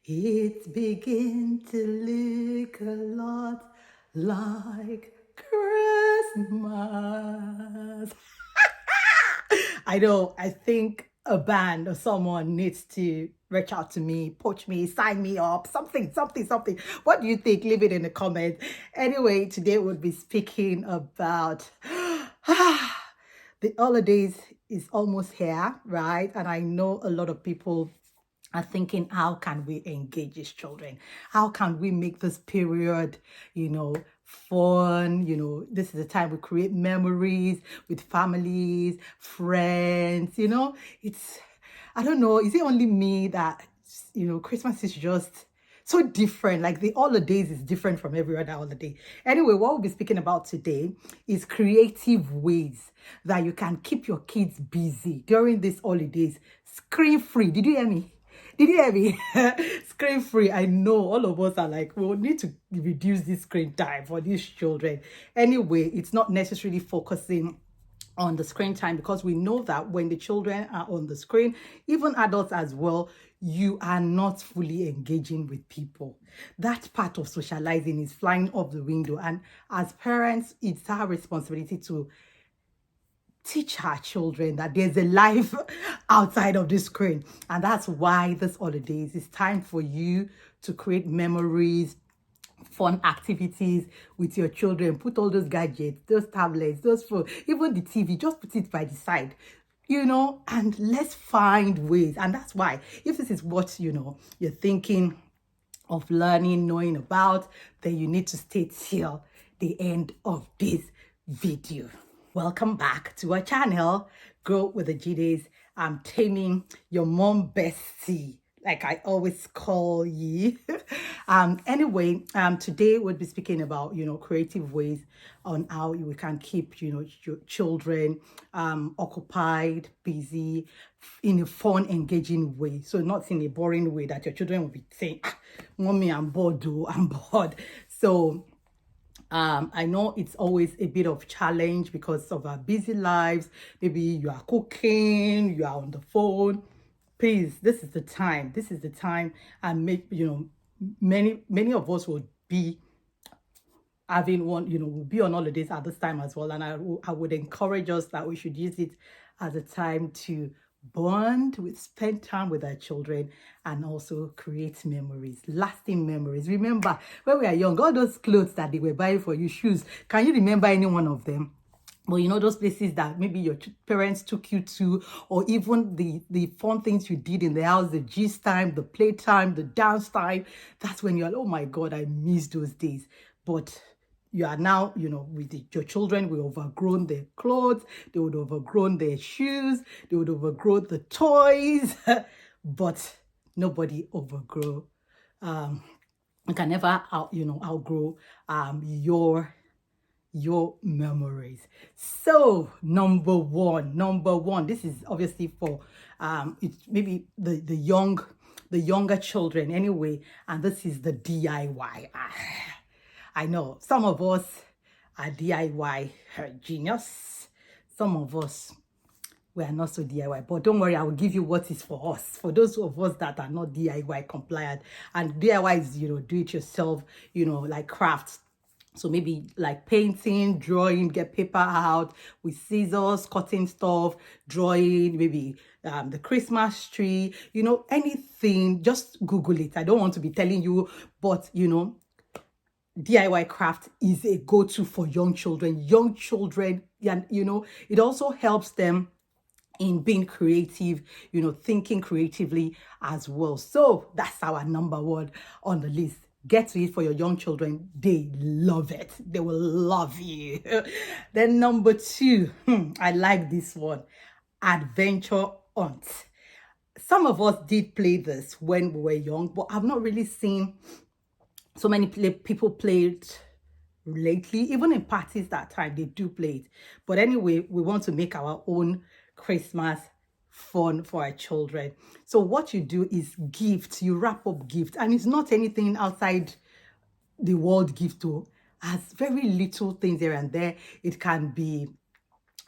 It's begin to look a lot like Christmas. I know, I think a band or someone needs to reach out to me, poach me, sign me up, something. What do you think? Leave it in the comments. Anyway, today we'll be speaking about the holidays is almost here, right? And I know a lot of people are thinking, how can we engage these children? How can we make this period, fun? This is the time we create memories with families, friends, it's, I don't know, is it only me that, Christmas is just so different. Like the holidays is different from every other holiday. Anyway, what we'll be speaking about today is creative ways that you can keep your kids busy during these holidays. Screen free. Did you hear me? Did you hear me? Screen free. I know all of us are like, we'll need to reduce this screen time for these children. Anyway, it's not necessarily focusing on the screen time, because we know that when the children are on the screen, even adults as well, you are not fully engaging with people. That part of socializing is flying off the window. And as parents, it's our responsibility to teach our children that there's a life outside of the screen. And that's why this holidays is time for you to create memories, fun activities with your children. Put all those gadgets, those tablets, those phones, even the TV, just put it by the side, and let's find ways. And that's why, if this is what, you're thinking of learning, knowing about, then you need to stay till the end of this video. Welcome back to our channel, Grow with the GDs. I'm Tammy, your mom bestie, like I always call you. Anyway, today we'll be speaking about, creative ways on how we can keep, your children occupied, busy, in a fun, engaging way. So not in a boring way that your children will be saying, Mommy, I'm bored, I'm bored. So I know it's always a bit of challenge because of our busy lives. Maybe you are cooking, you are on the phone. Please, this is the time. This is the time. And many of us will be having one, we'll be on holidays at this time as well. And I would encourage us that we should use it as a time to bond, with spend time with our children, and also create memories, lasting memories. Remember when we are young, all those clothes that they were buying for you, shoes, can you remember any one of them? But those places that maybe your parents took you to, or even the fun things you did in the house, the gist time, the play time, the dance time, that's when you're like, oh my God, I miss those days. But you are now, with your children, we overgrown their clothes, they would overgrown their shoes, they would overgrow the toys, but nobody overgrow. You can never outgrow your memories. So number one, this is obviously for it's maybe the younger children anyway, and this is the DIY. I know some of us are DIY genius. Some of us, we are not so DIY, but don't worry, I will give you what is for us. For those of us that are not DIY compliant, and DIY is, do it yourself, like crafts. So maybe like painting, drawing, get paper out with scissors, cutting stuff, drawing, maybe the Christmas tree, anything, just Google it. I don't want to be telling you, but, DIY craft is a go-to for young children, and it also helps them in being creative, thinking creatively as well. So that's our number one on the list. Get to it for your young children. They love it. They will love you. Then number two, I like this one, adventure hunt. Some of us did play this when we were young, but I've not really seen so many people play it lately. Even in parties that time, they do play it. But anyway, we want to make our own Christmas fun for our children. So what you do is gifts. You wrap up gifts. And it's not anything outside the world gift, though. As very little things here and there. It can be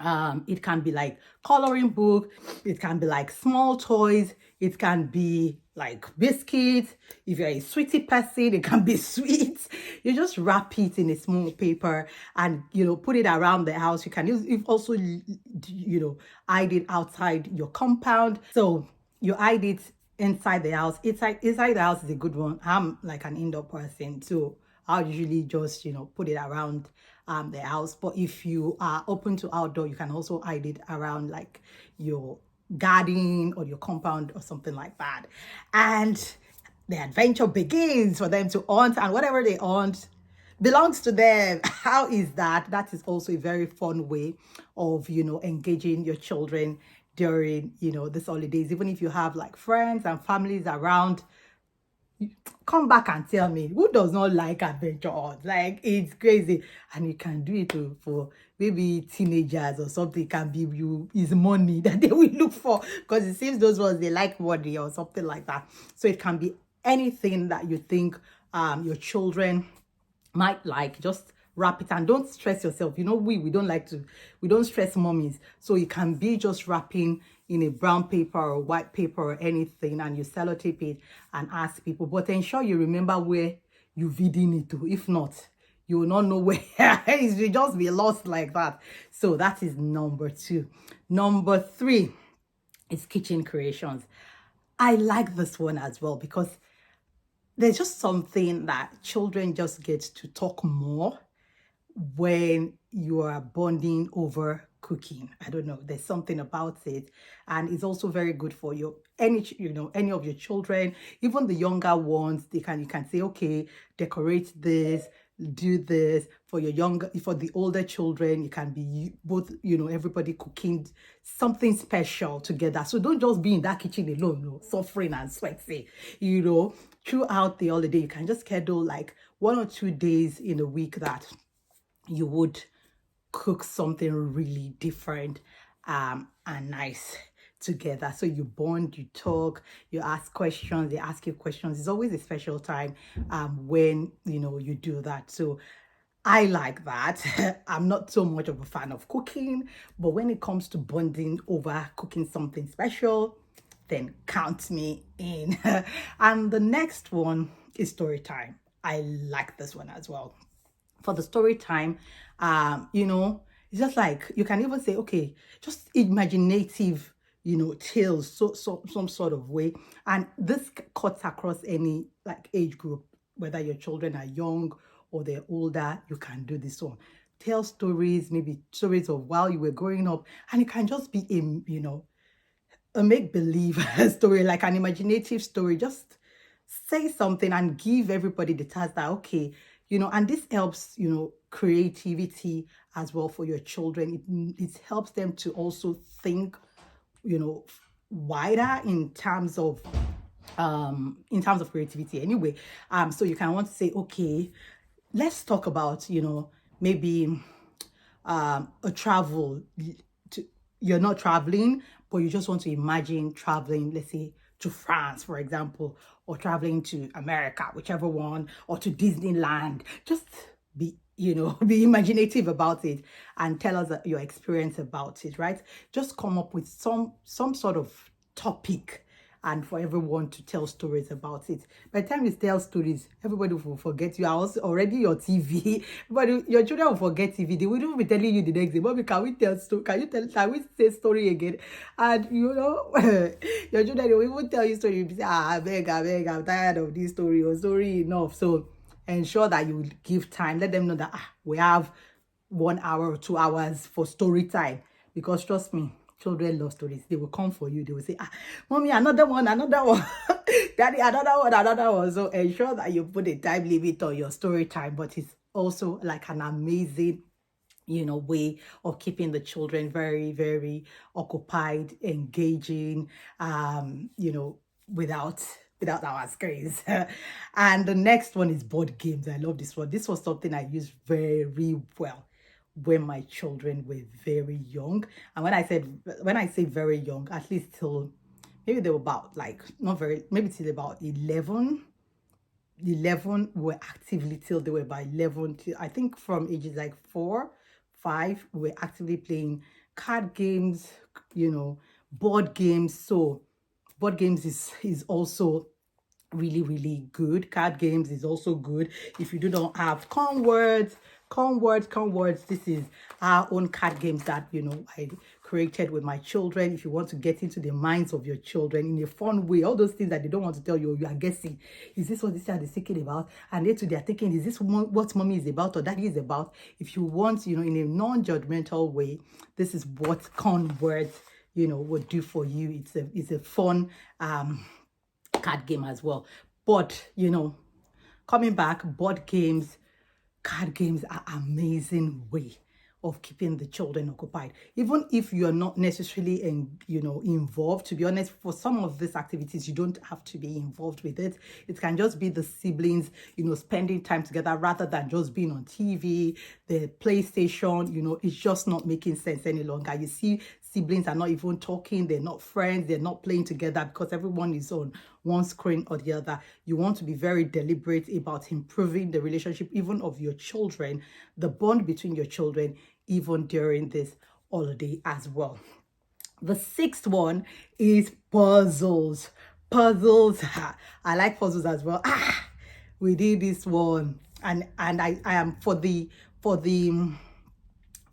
It can be like coloring book, it can be like small toys, it can be like biscuits. If you're a sweetie person, it can be sweets. You just wrap it in a small paper and put it around the house. You can use it also, hide it outside your compound. So you hide it inside the house. Inside the house is a good one. I'm like an indoor person, so I'll usually just put it around the house. But if you are open to outdoor, you can also hide it around like your garden or your compound or something like that. And the adventure begins for them to hunt, and whatever they hunt belongs to them. How is that? That is also a very fun way of engaging your children during this holidays. Even if you have like friends and families around, come back and tell me, who does not like adventure art? Like, it's crazy. And you can do it for maybe teenagers or something. It can be is money that they will look for, because it seems those ones, they like money or something like that. So it can be anything that you think your children might like. Just wrap it and don't stress yourself. We don't stress mommies. So it can be just wrapping in a brown paper or white paper or anything, and you sellotape it and ask people, but ensure you remember where you've hidden it to. If not, you will not know where. It will just be lost like that. So that is number 2. Number 3 is kitchen creations. I like this one as well, because there's just something that children just get to talk more when you are bonding over cooking. I don't know, there's something about it, and it's also very good for any of your children, even the younger ones. You can say, okay, decorate this, do this. For the older children, it can be both, everybody cooking something special together. So don't just be in that kitchen alone, suffering and sweating. Throughout the holiday, you can just schedule like 1 or 2 days in a week that you would cook something really different and nice together. So you bond, you talk, you ask questions, they ask you questions. It's always a special time when you do that. So I like that. I'm not so much of a fan of cooking, but when it comes to bonding over cooking something special, then count me in. And the next one is story time. I like this one as well. For the story time, it's just like, you can even say, okay, just imaginative, tales, so some sort of way. And this cuts across any like age group, whether your children are young or they're older. You can do this one. Tell stories, maybe stories of while you were growing up, and it can just be a make-believe story, like an imaginative story. Just say something and give everybody the task that, okay, and this helps, creativity as well for your children. It helps them to also think, wider in terms of creativity anyway. So you can want to say, okay, let's talk about, maybe a travel. You're not traveling, but you just want to imagine traveling, let's say, to France, for example, or traveling to America, whichever one, or to Disneyland. Just be be imaginative about it and tell us your experience about it, right? Just come up with some sort of topic, and for everyone to tell stories about it. By the time you tell stories, everybody will forget you are also already your TV. But your children will forget TV. They will even be telling you the next day, Mommy, can we say story again? And your children will even tell you story. You say, I beg, I'm tired of this story, or story enough. So ensure that you give time. Let them know that we have 1 hour or 2 hours for story time. Because trust me, children love stories. They will come for you. They will say, Mommy, another one. Daddy, another one. So ensure that you put a time limit on your story time. But it's also like an amazing way of keeping the children very, very occupied, engaging, without our screens. And the next one is board games. I love this one. This was something I used very well when my children were very young. And when I say very young, at least till maybe they were about maybe till about 11 were actively, till they were about 11 till I think from ages like 4, 5, we were actively playing card games, you know, board games. So board games is also really good. Card games is also good. If you do not have KONWORDS, this is our own card games that, you know, I created with my children. If you want to get into the minds of your children in a fun way, all those things that they don't want to tell you, you are guessing, is this what this child is thinking about? And they too, they are thinking, is this what mommy is about or daddy is about? If you want, you know, in a non-judgmental way, this is what KONWORDS, you know, would do for you. It's a fun card game as well. But, you know, coming back, board games, card games are amazing way of keeping the children occupied, even if you are not necessarily involved. To be honest, for some of these activities you don't have to be involved with it. It can just be the siblings, you know, spending time together rather than just being on TV, the PlayStation. You know, it's just not making sense any longer. You see, siblings are not even talking, they're not friends, they're not playing together because everyone is on one screen or the other. You want to be very deliberate about improving the relationship even of your children, the bond between your children, even during this holiday as well. The sixth one is puzzles. Puzzles. I like puzzles as well. We did this one, and I am for the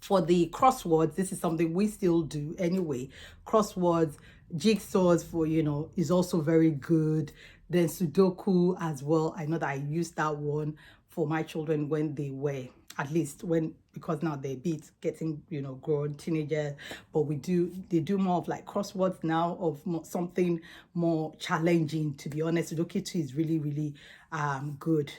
crosswords. This is something we still do anyway. Crosswords, jigsaws for, you know, is also very good. Then Sudoku as well. I know that I used that one for my children when they were, at least when, because now they're a bit getting, you know, grown, teenagers, but they do more of like crosswords now, of something more challenging. To be honest, Sudoku 2 is really good.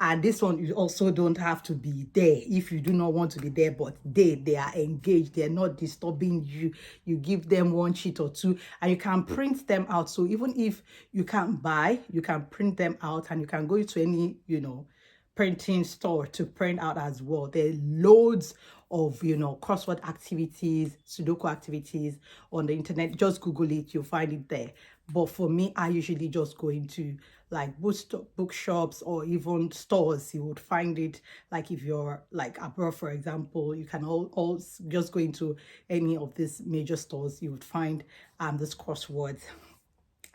And this one, you also don't have to be there if you do not want to be there, but they are engaged. They're not disturbing you. You give them one sheet or two and you can print them out. So even if you can't buy, you can print them out and you can go to any, you know, printing store to print out as well. There are loads of, you know, crossword activities, Sudoku activities on the internet. Just Google it, you'll find it there. But for me, I usually just go into like bookshops or even stores. You would find it, like if you're like abroad, for example, you can all just go into any of these major stores. You would find this crosswords.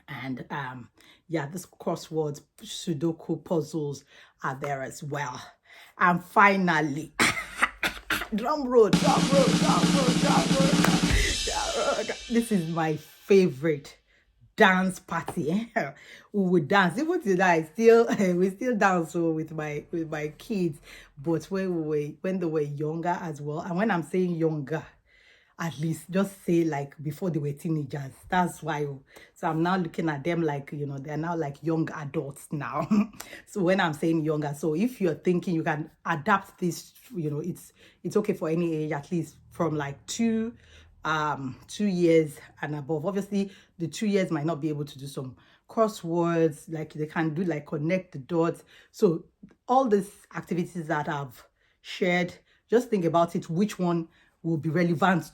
And yeah, this crosswords, Sudoku puzzles are there as well. And finally, drum roll. This is my favorite dance party. We would dance even today. We still dance with my kids. But when they were younger as well, and when I'm saying younger, at least just say like before they were teenagers. That's why. So I'm now looking at them like, you know, they're now like young adults now. So when I'm saying younger, so if you're thinking you can adapt this, you know, it's okay for any age, at least from like 2 years and above. Obviously the 2 years might not be able to do some crosswords, like they can do like connect the dots. So all these activities that I've shared, just think about it, which one will be relevant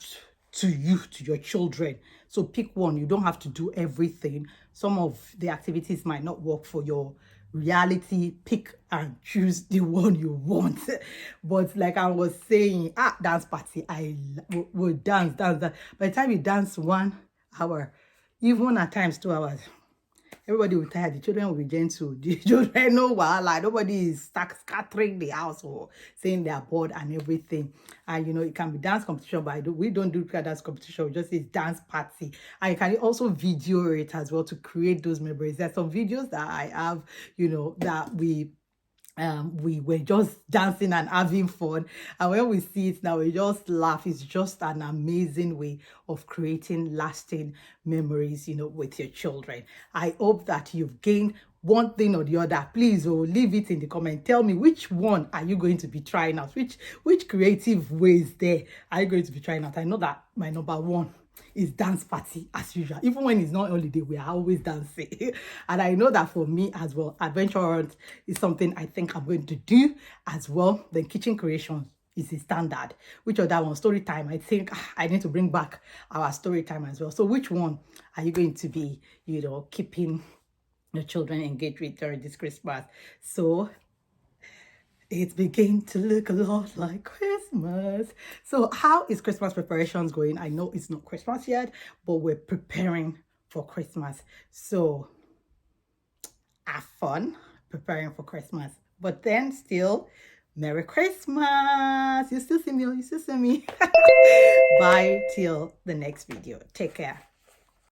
to you, to your children. So pick one. You don't have to do everything. Some of the activities might not work for your reality. Pick and choose the one you want. But like I was saying, dance party, I will dance. By the time you dance 1 hour, even at times 2 hours, everybody will be tired. The children will be gentle. The children know like nobody is scattering the house or saying they're bored and everything. And you know, it can be dance competition, but we don't do dance competition. We just say dance party. And you can also video it as well to create those memories. There's some videos that I have, you know, that we were just dancing and having fun, and when we see it now we just laugh. It's just an amazing way of creating lasting memories, you know, with your children. I hope that you've gained one thing or the other. Please leave it in the comment. Tell me, which one are you going to be trying out? Which creative ways there are you going to be trying out? I know that my number one is dance party as usual. Even when it's not holiday, we are always dancing. And I know that for me as well, adventure hunt is something I think I'm going to do as well. Then kitchen creations is a standard. Which other one? Story time. I think I need to bring back our story time as well. So which one are you going to be, you know, keeping your children engaged with during this Christmas? So it's beginning to look a lot like Christmas. So how is Christmas preparations going? I know it's not Christmas yet, but we're preparing for Christmas. So have fun preparing for Christmas. But then still, Merry Christmas. You still see me? You still see me? Bye till the next video. Take care.